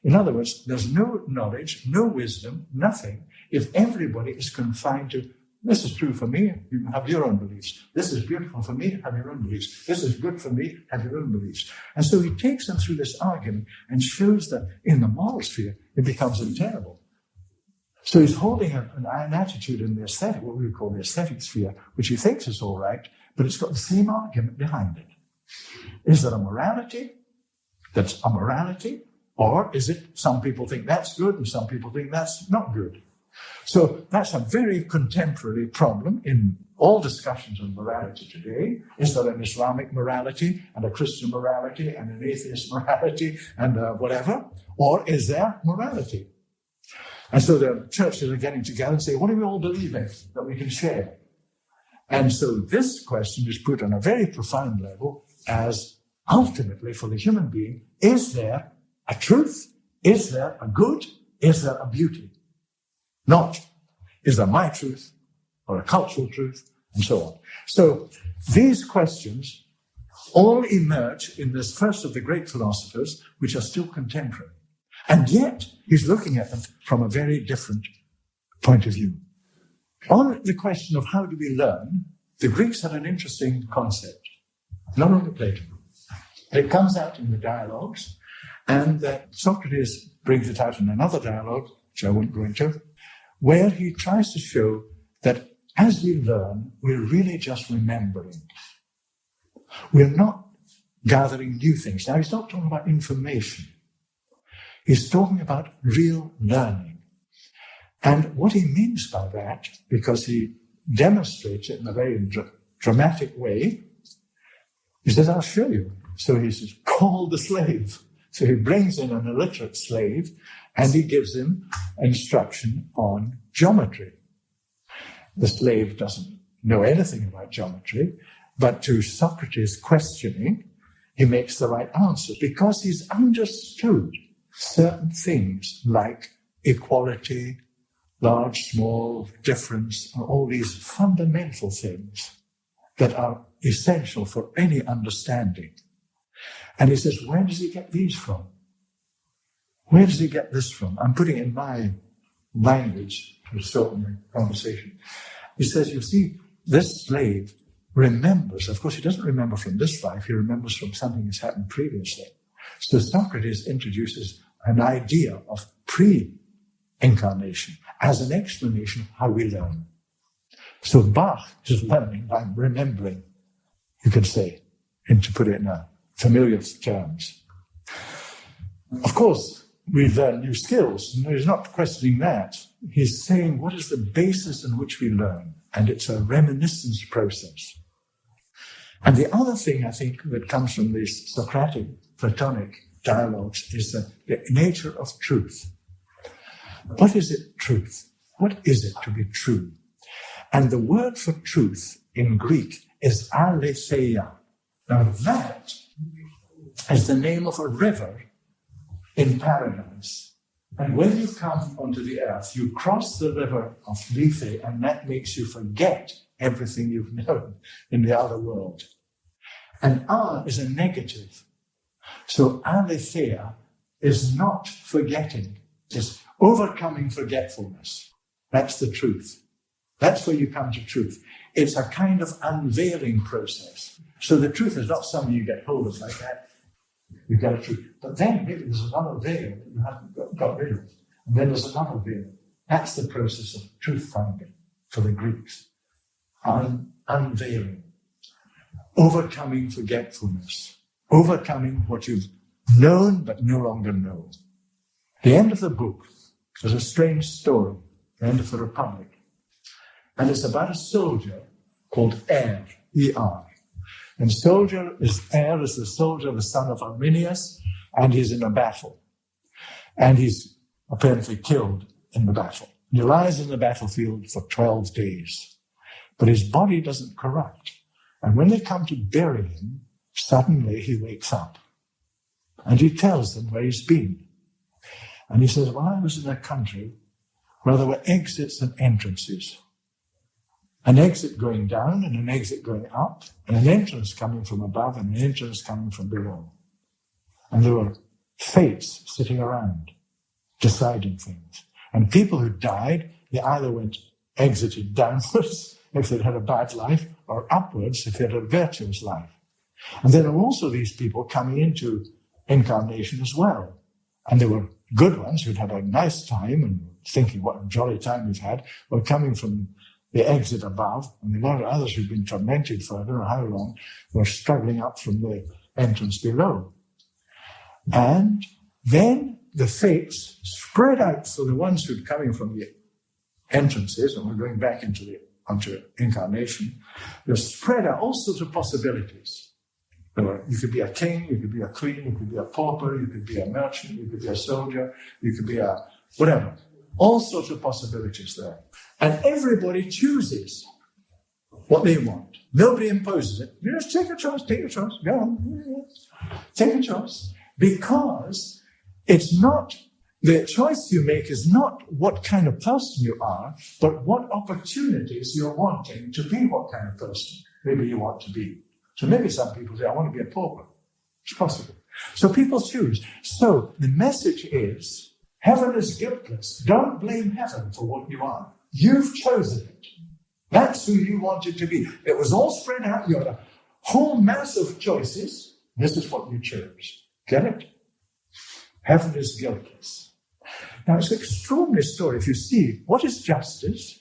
In other words, there's no knowledge, no wisdom, nothing, if everybody is confined to, this is true for me, you have your own beliefs. This is beautiful for me, have your own beliefs. This is good for me, have your own beliefs. And so he takes them through this argument and shows that in the moral sphere, it becomes untenable. So he's holding an attitude in the aesthetic, what we call the aesthetic sphere, which he thinks is all right, but it's got the same argument behind it. Is there a morality that's a morality, or is it some people think that's good and some people think that's not good? So that's a very contemporary problem in all discussions on morality today. Is there an Islamic morality and a Christian morality and an atheist morality and whatever? Or is there morality? And so the churches are getting together and say, what do we all believe in that we can share? And so this question is put on a very profound level as ultimately for the human being, is there a truth? Is there a good? Is there a beauty? Not, is there my truth or a cultural truth, and so on. So these questions all emerge in this first of the great philosophers, which are still contemporary. And yet, he's looking at them from a very different point of view. On the question of how do we learn, the Greeks had an interesting concept, not only Plato. It comes out in the dialogues, and Socrates brings it out in another dialogue, which I won't go into, where he tries to show that as we learn, we're really just remembering. We're not gathering new things. Now, he's not talking about information. He's talking about real learning. And what he means by that, because he demonstrates it in a very dramatic way, he says, I'll show you. So he says, call the slave. So he brings in an illiterate slave, and he gives him instruction on geometry. The slave doesn't know anything about geometry, but to Socrates' questioning, he makes the right answer because he's understood certain things like equality, large, small, difference, and all these fundamental things that are essential for any understanding. And he says, where does he get these from? Where does he get this from? I'm putting it in my language to shorten the conversation. He says, you see, this slave remembers, of course he doesn't remember from this life, he remembers from something that's happened previously. So Socrates introduces an idea of pre-incarnation as an explanation of how we learn. So Bach is learning by remembering, you could say, and to put it in familiar terms. Of course, we learn new skills, and he's not questioning that. He's saying, what is the basis in which we learn? And it's a reminiscence process. And the other thing, I think, that comes from these Socratic, Platonic dialogues is the nature of truth. What is it, truth? What is it to be true? And the word for truth in Greek is aletheia. Now that is the name of a river in paradise. And when you come onto the earth, you cross the river of Lethe, and that makes you forget everything you've known in the other world. And is a negative. So aletheia is not forgetting. It's overcoming forgetfulness. That's the truth. That's where you come to truth. It's a kind of unveiling process. So the truth is not something you get hold of like that. You get a truth. But then maybe there's another veil that you haven't got rid of. And then there's another veil. That's the process of truth finding for the Greeks. Unveiling. Overcoming forgetfulness. Overcoming what you've known but no longer know. The end of the book is a strange story. The end of the Republic. And it's about a soldier called Er, E-R. And Er is the soldier, the son of Arminius, and he's in a battle. And he's apparently killed in the battle. He lies in the battlefield for 12 days. But his body doesn't corrupt. And when they come to bury him, suddenly he wakes up. And he tells them where he's been. And he says, well, I was in a country where there were exits and entrances. An exit going down and an exit going up, and an entrance coming from above and an entrance coming from below. And there were fates sitting around, deciding things. And people who died, they either exited downwards if they'd had a bad life, or upwards if they'd had a virtuous life. And there are also these people coming into incarnation as well. And there were good ones who'd had a nice time and thinking what a jolly time we've had, were coming from the exit above, and a lot of others who'd been tormented for I don't know how long were struggling up from the entrance below. And then the fates spread out for the ones who'd coming from the entrances, and we're going back onto incarnation. They're spread out all sorts of possibilities. You could be a king, you could be a queen, you could be a pauper, you could be a merchant, you could be a soldier, you could be a whatever. All sorts of possibilities there. And everybody chooses what they want. Nobody imposes it. You just take a choice, go on. Take a choice. Because it's not, the choice you make is not what kind of person you are, but what opportunities you're wanting to be what kind of person maybe you want to be. So maybe some people say, I want to be a pauper. It's possible. So people choose. So the message is, heaven is guiltless. Don't blame heaven for what you are. You've chosen it. That's who you wanted to be. It was all spread out. You had a whole mass of choices. This is what you chose. Get it? Heaven is guiltless. Now, it's an extraordinary story. If you see what is justice,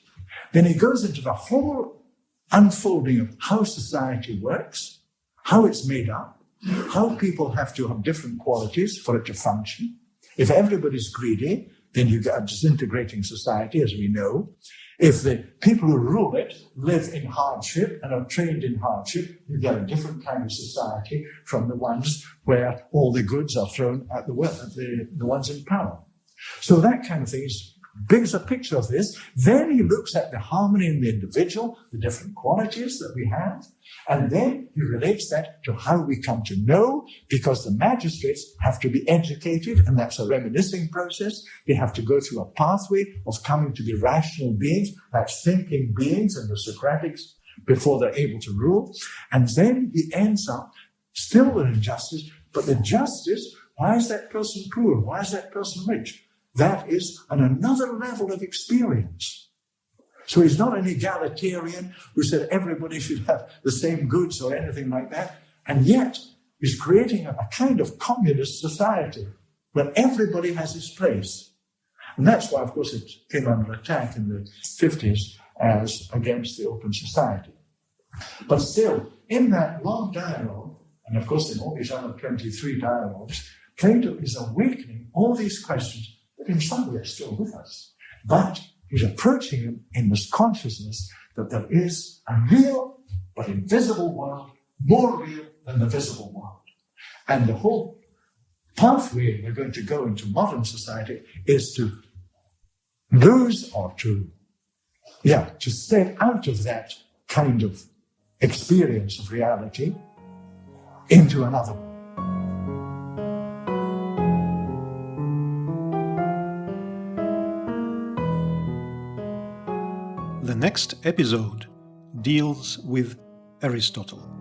then he goes into the whole unfolding of how society works, how it's made up, how people have to have different qualities for it to function. If everybody's greedy, then you get a disintegrating society, as we know. If the people who rule it live in hardship and are trained in hardship, you get a different kind of society from the ones where all the goods are thrown at the ones in power. So that kind of thing is brings a picture of this. Then he looks at the harmony in the individual, the different qualities that we have, and then he relates that to how we come to know, because the magistrates have to be educated, and that's a reminiscing process. They have to go through a pathway of coming to be rational beings, that's thinking beings in the Socratics, before they're able to rule. And then he ends up still with injustice, but the justice, why is that person poor? Why is that person rich? That is on another level of experience. So he's not an egalitarian who said everybody should have the same goods or anything like that. And yet he's creating a kind of communist society where everybody has his place. And that's why, of course, it came under attack in the 50s as against the open society. But still, in that long dialogue, and of course in all these other 23 dialogues, Plato is awakening all these questions that in some way are still with us. But he's approaching them in this consciousness that there is a real but invisible world, more real than the visible world. And the whole pathway we're going to go into modern society is to lose or to step out of that kind of experience of reality into another one. The next episode deals with Aristotle.